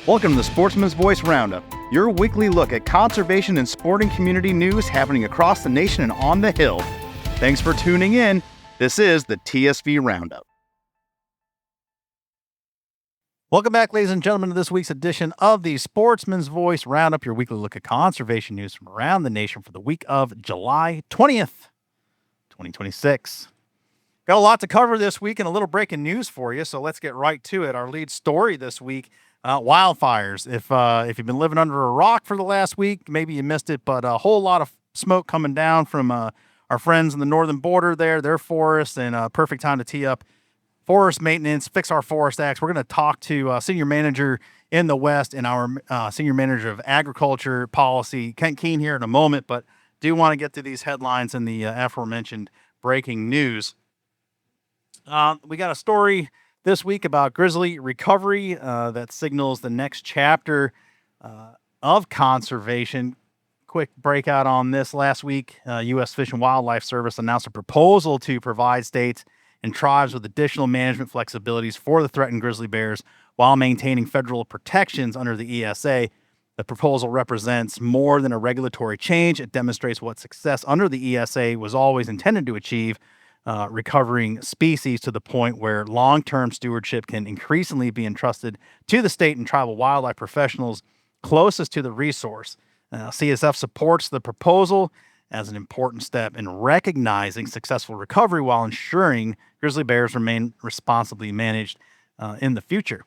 Welcome to the Sportsman's Voice Roundup, your weekly look at conservation and sporting community news happening across the nation and on the Hill. Thanks for tuning in. This is the TSV Roundup. Welcome back, ladies and gentlemen, to this week's edition of the Sportsman's Voice Roundup, your weekly look at conservation news from around the nation for the week of July 20th, 2026. Got a lot to cover this week and a little breaking news for you, so let's get right to it. Our lead story this week, wildfires. If you've been living under a rock for the last week, maybe you missed it, but a whole lot of smoke coming down from our friends in the northern border there, their forests, and a perfect time to tee up forest maintenance, fix our forest acts. We're going to talk to senior manager in the West and our senior manager of agriculture policy, Keene, here in a moment, but do want to get to these headlines and the aforementioned breaking news. We got a story this week about grizzly recovery that signals the next chapter of conservation. Quick breakout on this. Last week, U.S. Fish and Wildlife Service announced a proposal to provide states and tribes with additional management flexibilities for the threatened grizzly bears while maintaining federal protections under the ESA. The proposal represents more than a regulatory change. It demonstrates what success under the ESA was always intended to achieve, recovering species to the point where long-term stewardship can increasingly be entrusted to the state and tribal wildlife professionals closest to the resource. CSF supports the proposal as an important step in recognizing successful recovery while ensuring grizzly bears remain responsibly managed in the future.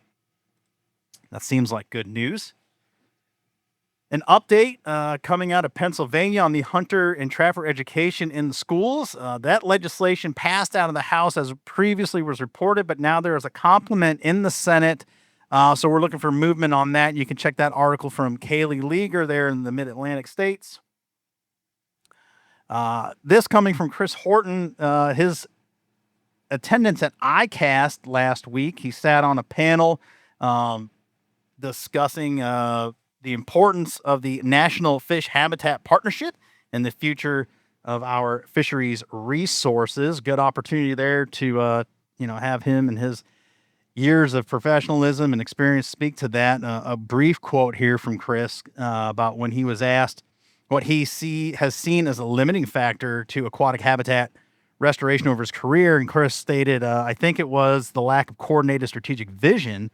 That seems like good news. An update coming out of Pennsylvania on the hunter and trapper education in the schools. That legislation passed out of the House as previously was reported, but now there is a complement in the Senate. So we're looking for movement on that. You can check that article from Kaylee Leager there in the Mid-Atlantic states. This coming from Chris Horton, his attendance at ICAST last week. He sat on a panel discussing the importance of the National Fish Habitat Partnership and the future of our fisheries resources. Good opportunity there to have him and his years of professionalism and experience speak to that. A brief quote here from Chris about when he was asked what he has seen as a limiting factor to aquatic habitat restoration over his career. And Chris stated, I think it was the lack of coordinated strategic vision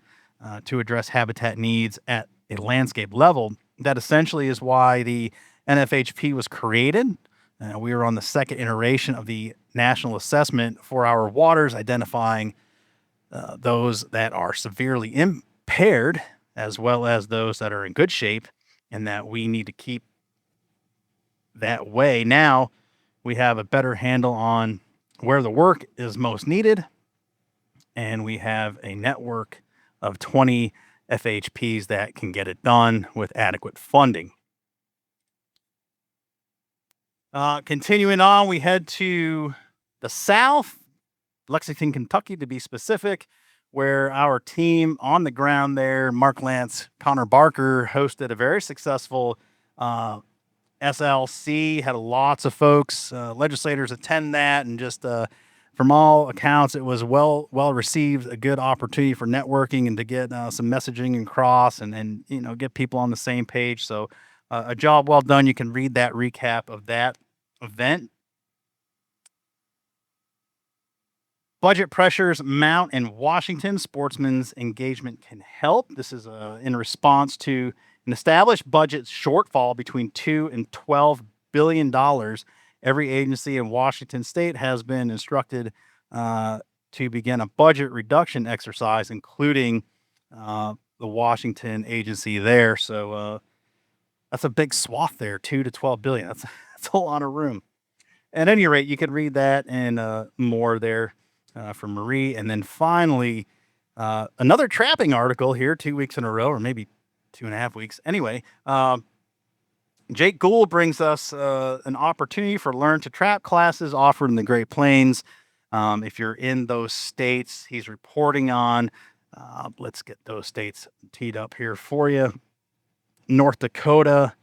to address habitat needs at a landscape level. That essentially is why the NFHP was created. We were on the second iteration of the national assessment for our waters, identifying those that are severely impaired as well as those that are in good shape, and that we need to keep that way. Now we have a better handle on where the work is most needed, and we have a network of 20 FHPs that can get it done with adequate funding. Continuing on, we head to the South, Lexington, Kentucky, to be specific, where our team on the ground there, Mark Lance, Connor Barker, hosted a very successful SLC, had lots of folks, legislators attend that, and just from all accounts, it was well received, a good opportunity for networking and to get some messaging across and get people on the same page. So a job well done. You can read that recap of that event. Budget pressures mount in Washington. Sportsmen's engagement can help. This is in response to an established budget shortfall between $2 and $12 billion. Every agency in Washington state has been instructed to begin a budget reduction exercise, including the Washington agency there. So that's a big swath there, $2 to $12 billion. That's a lot of room. At any rate, you can read that and more there from Marie. And then finally, another trapping article here 2 weeks in a row, or maybe 2.5 weeks. Anyway, Jake Gould brings us an opportunity for Learn to Trap classes offered in the Great Plains. If you're in those states, he's reporting on. Let's get those states teed up here for you. North Dakota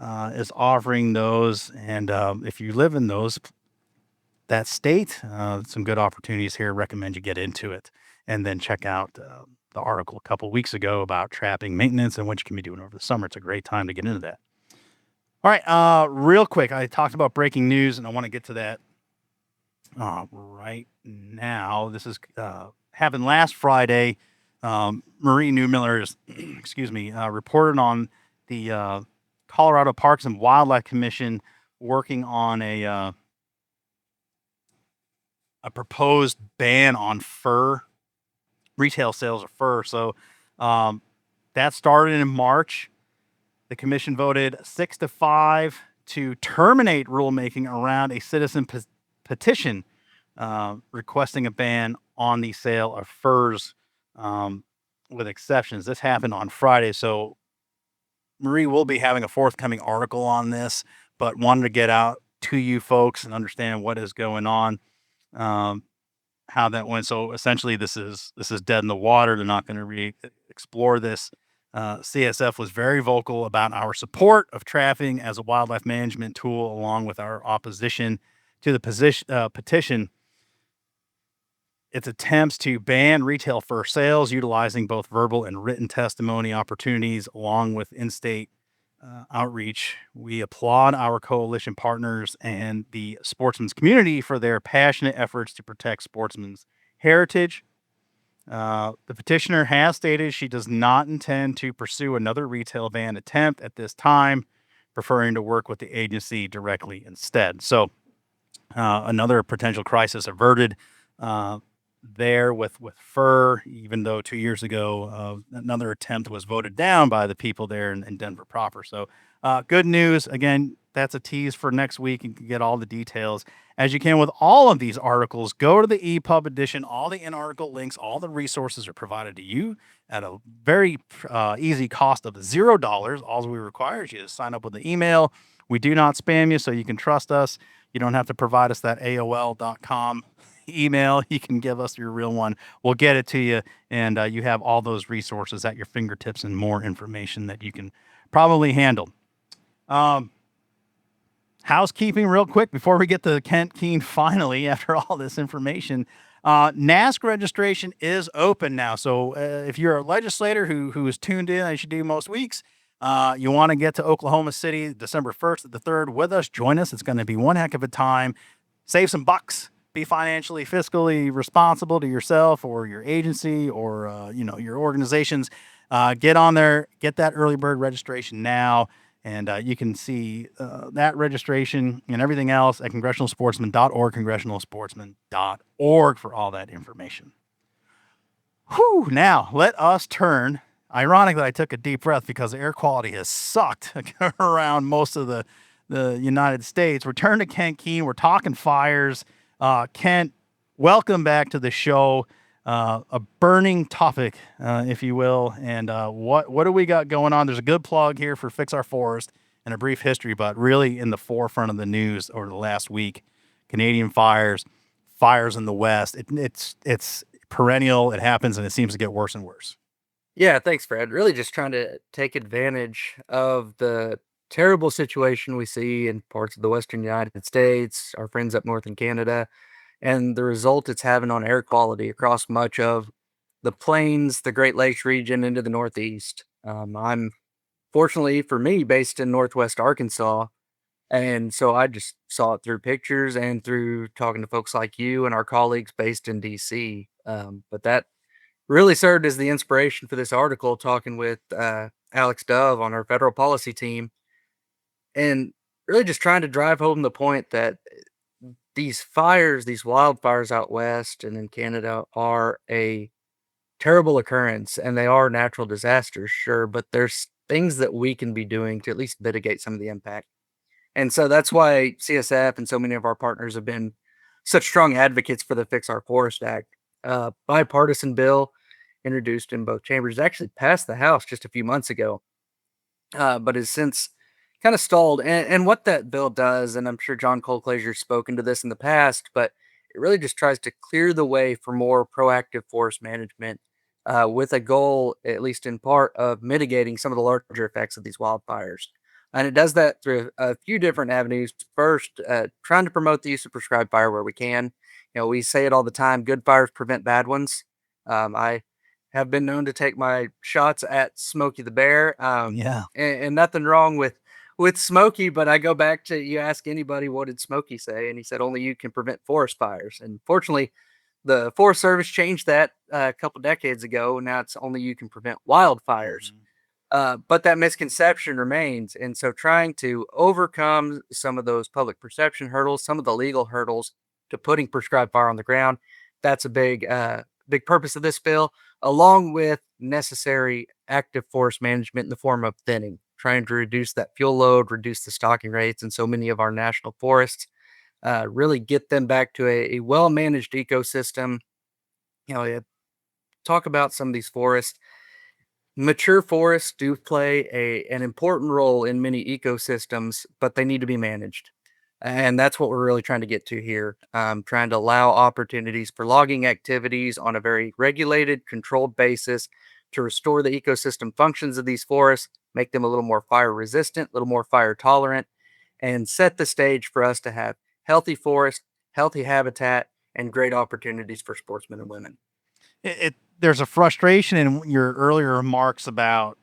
is offering those, and if you live in that state, some good opportunities here. Recommend you get into it, and then check out the article a couple weeks ago about trapping maintenance and what you can be doing over the summer. It's a great time to get into that. All right, real quick, I talked about breaking news, and I want to get to that right now. This is happened last Friday. Marie Newmiller's, excuse me, reported on the Colorado Parks and Wildlife Commission working on a proposed ban on fur, retail sales of fur. So that started in March. The commission voted 6-5 to terminate rulemaking around a citizen petition requesting a ban on the sale of furs, with exceptions. This happened on Friday, so Marie will be having a forthcoming article on this, but wanted to get out to you folks and understand what is going on, how that went. So essentially, this is dead in the water. They're not going to explore this. CSF was very vocal about our support of trapping as a wildlife management tool, along with our opposition to the petition. Its attempts to ban retail fur sales, utilizing both verbal and written testimony opportunities, along with in-state outreach. We applaud our coalition partners and the sportsman's community for their passionate efforts to protect sportsmen's heritage. The petitioner has stated she does not intend to pursue another retail ban attempt at this time, preferring to work with the agency directly instead. So another potential crisis averted there with fur, even though 2 years ago another attempt was voted down by the people there in Denver proper. So good news. Again, that's a tease for next week. You can get all the details as you can with all of these articles. Go to the EPUB edition. All the in-article links, all the resources are provided to you at a very easy cost of $0. All we require is you to sign up with the email. We do not spam you, so you can trust us. You don't have to provide us that AOL.com email. You can give us your real one. We'll get it to you, and you have all those resources at your fingertips and more information that you can probably handle. Housekeeping real quick before we get to Kent Keene finally after all this information. NASC registration is open now. So if you're a legislator who is tuned in, as you do most weeks, you want to get to Oklahoma City December 1st to the 3rd with us. Join us. It's going to be one heck of a time. Save some bucks. Be financially, fiscally responsible to yourself or your agency or your organizations. Get on there. Get that early bird registration now. And you can see that registration and everything else at congressionalsportsman.org, congressionalsportsman.org for all that information. Whew, now, let us turn. Ironic that I took a deep breath because the air quality has sucked around most of the United States. Return to Kent Keene. We're talking fires. Kent, welcome back to the show. A burning topic, if you will. And what do we got going on? There's a good plug here for Fix Our Forest and a brief history, but really in the forefront of the news over the last week, Canadian fires in the West. It's perennial. It happens, and it seems to get worse and worse. Yeah, thanks, Fred. Really just trying to take advantage of the terrible situation we see in parts of the Western United States, our friends up north in Canada, and the result it's having on air quality across much of the plains, the Great Lakes region, into the Northeast. I'm fortunately for me based in Northwest Arkansas, and so I just saw it through pictures and through talking to folks like you and our colleagues based in DC. But that really served as the inspiration for this article, talking with Alex Dove on our federal policy team, and really just trying to drive home the point that these fires, these wildfires out west and in Canada are a terrible occurrence and they are natural disasters, sure, but there's things that we can be doing to at least mitigate some of the impact. And so that's why CSF and so many of our partners have been such strong advocates for the Fix Our Forest Act. Bipartisan bill introduced in both chambers, actually passed the House just a few months ago, but has since kind of stalled. And what that bill does, and I'm sure John Colclaser's spoken to this in the past, but it really just tries to clear the way for more proactive forest management with a goal, at least in part, of mitigating some of the larger effects of these wildfires. And it does that through a few different avenues. First, trying to promote the use of prescribed fire where we can. We say it all the time: good fires prevent bad ones. I have been known to take my shots at Smokey the Bear. Yeah. And nothing wrong with Smokey, but I go back to, you ask anybody, what did Smokey say? And he said, only you can prevent forest fires. And fortunately, the Forest Service changed that a couple decades ago. Now it's only you can prevent wildfires. Mhm. But that misconception remains. And so trying to overcome some of those public perception hurdles, some of the legal hurdles to putting prescribed fire on the ground, that's a big purpose of this bill, along with necessary active forest management in the form of thinning, trying to reduce that fuel load, reduce the stocking rates in so many of our national forests, really get them back to a well managed ecosystem. Talk about some of these forests. Mature forests do play an important role in many ecosystems, but they need to be managed. And that's what we're really trying to get to here. Trying to allow opportunities for logging activities on a very regulated, controlled basis to restore the ecosystem functions of these forests, make them a little more fire resistant, a little more fire tolerant, and set the stage for us to have healthy forests, healthy habitat, and great opportunities for sportsmen and women. There's a frustration in your earlier remarks about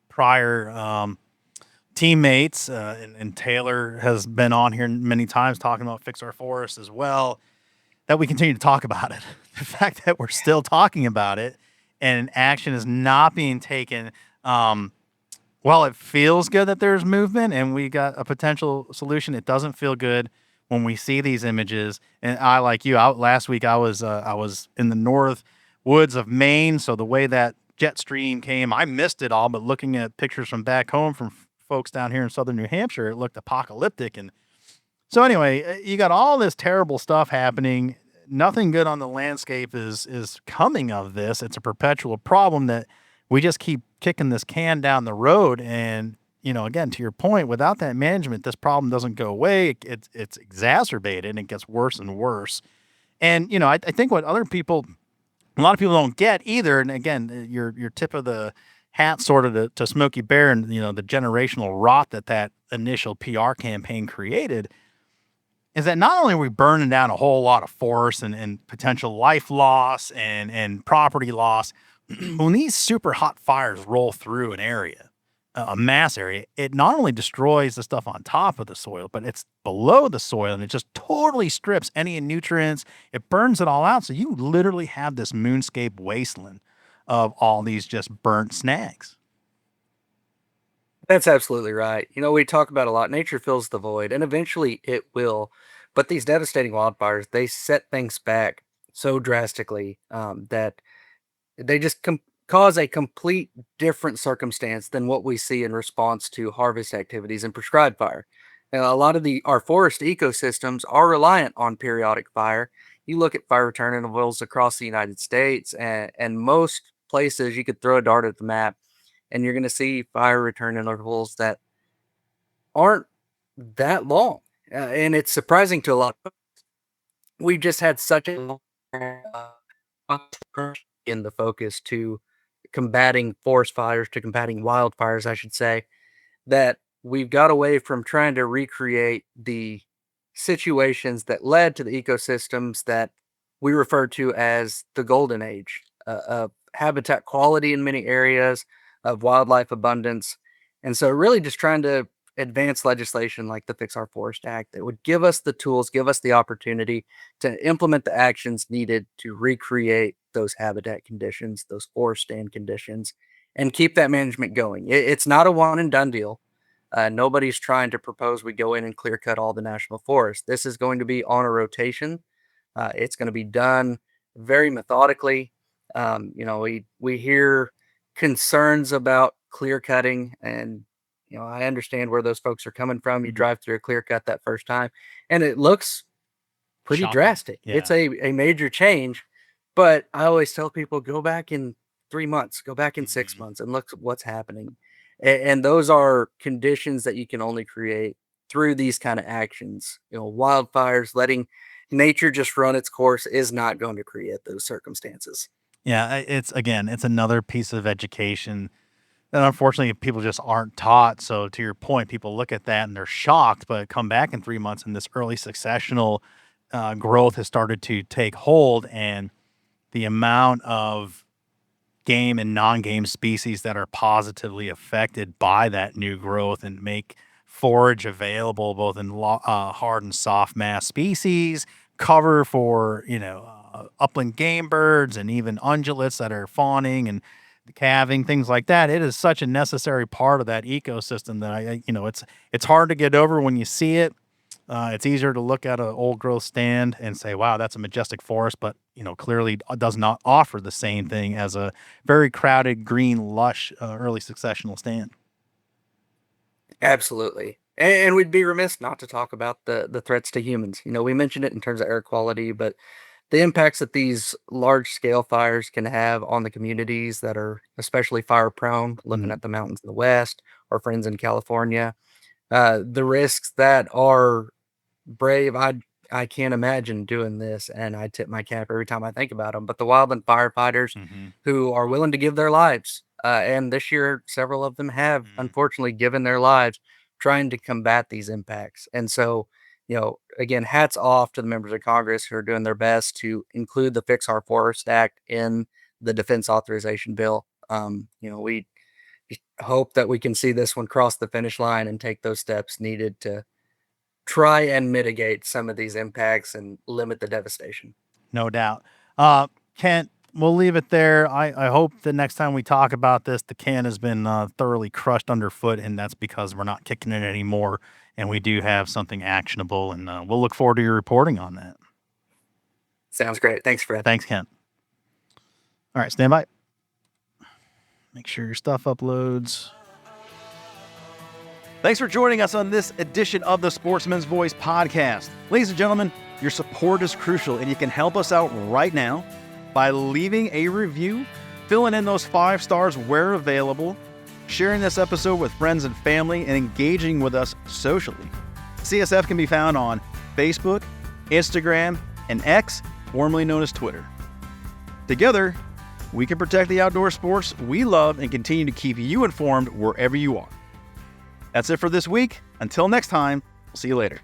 prior teammates, and Taylor has been on here many times talking about fix our forests as well. That we continue to talk about it. The fact that we're still talking about it and action is not being taken. While it feels good that there's movement and we got a potential solution, it doesn't feel good when we see these images. And I, like you, last week I was in the north woods of Maine, so the way that jet stream came, I missed it all. But looking at pictures from back home from folks down here in southern New Hampshire, it looked apocalyptic. And so anyway, you got all this terrible stuff happening. Nothing good on the landscape is coming of this. It's a perpetual problem that we just keep kicking this can down the road. And again, to your point, without that management, this problem doesn't go away. It's exacerbated and it gets worse and worse. And I think what a lot of people don't get either. And again, your tip of the hat sort of to Smokey Bear and the generational rot that initial PR campaign created is that not only are we burning down a whole lot of forest and potential life loss and property loss, when these super hot fires roll through an area, a mass area, it not only destroys the stuff on top of the soil, but it's below the soil and it just totally strips any nutrients. It burns it all out. So you literally have this moonscape wasteland of all these just burnt snags. That's absolutely right. We talk about a lot. Nature fills the void, and eventually it will. But these devastating wildfires, they set things back so drastically that they just cause a complete different circumstance than what we see in response to harvest activities and prescribed fire. Now, a lot of our forest ecosystems are reliant on periodic fire. You look at fire return intervals across the United States, and most places you could throw a dart at the map and you're going to see fire return intervals that aren't that long. And it's surprising to a lot. We've just had such a long in the focus to combating forest fires, to combating wildfires, I should say, that we've got away from trying to recreate the situations that led to the ecosystems that we refer to as the golden age of habitat quality in many areas, of wildlife abundance. And so, really, just trying to advance legislation like the Fix Our Forest Act that would give us the tools, give us the opportunity to implement the actions needed to recreate those habitat conditions, those forest stand conditions, and keep that management going. It's not a one and done deal. Nobody's trying to propose we go in and clear cut all the national forest. This is going to be on a rotation. It's going to be done very methodically. We hear concerns about clear cutting, and I understand where those folks are coming from. You Mhm. drive through a clear cut that first time, and it looks pretty Shocking. drastic. It's Yeah. a major change, but I always tell people go back in 3 months, go back in six Mhm. months, and look at what's happening. And those are conditions that you can only create through these kind of actions. Wildfires, letting nature just run its course is not going to create those circumstances. Yeah. It's another piece of education that unfortunately people just aren't taught. So to your point, people look at that and they're shocked, but come back in 3 months and this early successional growth has started to take hold, and the amount of game and non-game species that are positively affected by that new growth and make forage available both in hard and soft mass species, cover for, upland game birds and even ungulates that are fawning and calving, things like that. It is such a necessary part of that ecosystem that it's hard to get over when you see it. It's easier to look at an old growth stand and say, wow, that's a majestic forest, but clearly does not offer the same thing as a very crowded, green, lush, early successional stand. Absolutely. And we'd be remiss not to talk about the threats to humans. We mentioned it in terms of air quality, but the impacts that these large scale fires can have on the communities that are especially fire prone, looking Mhm. at the mountains in the West, our friends in California, the risks that are brave. I can't imagine doing this, and I tip my cap every time I think about them. But the wildland firefighters Mhm. who are willing to give their lives, and this year several of them have Mhm. unfortunately given their lives trying to combat these impacts. And so, again, hats off to the members of Congress who are doing their best to include the Fix Our Forest Act in the defense authorization bill. We hope that we can see this one cross the finish line and take those steps needed to try and mitigate some of these impacts and limit the devastation. No doubt. Kent, we'll leave it there. I hope the next time we talk about this, the can has been thoroughly crushed underfoot, and that's because we're not kicking it anymore, and we do have something actionable, and we'll look forward to your reporting on that. Sounds great. Thanks, Fred. Thanks, Kent. All right, stand by. Make sure your stuff uploads. Thanks for joining us on this edition of the Sportsman's Voice podcast. Ladies and gentlemen, your support is crucial, and you can help us out right now by leaving a review, filling in those 5 stars where available, sharing this episode with friends and family, and engaging with us socially. CSF can be found on Facebook, Instagram, and X, formerly known as Twitter. Together, we can protect the outdoor sports we love and continue to keep you informed wherever you are. That's it for this week. Until next time, we'll see you later.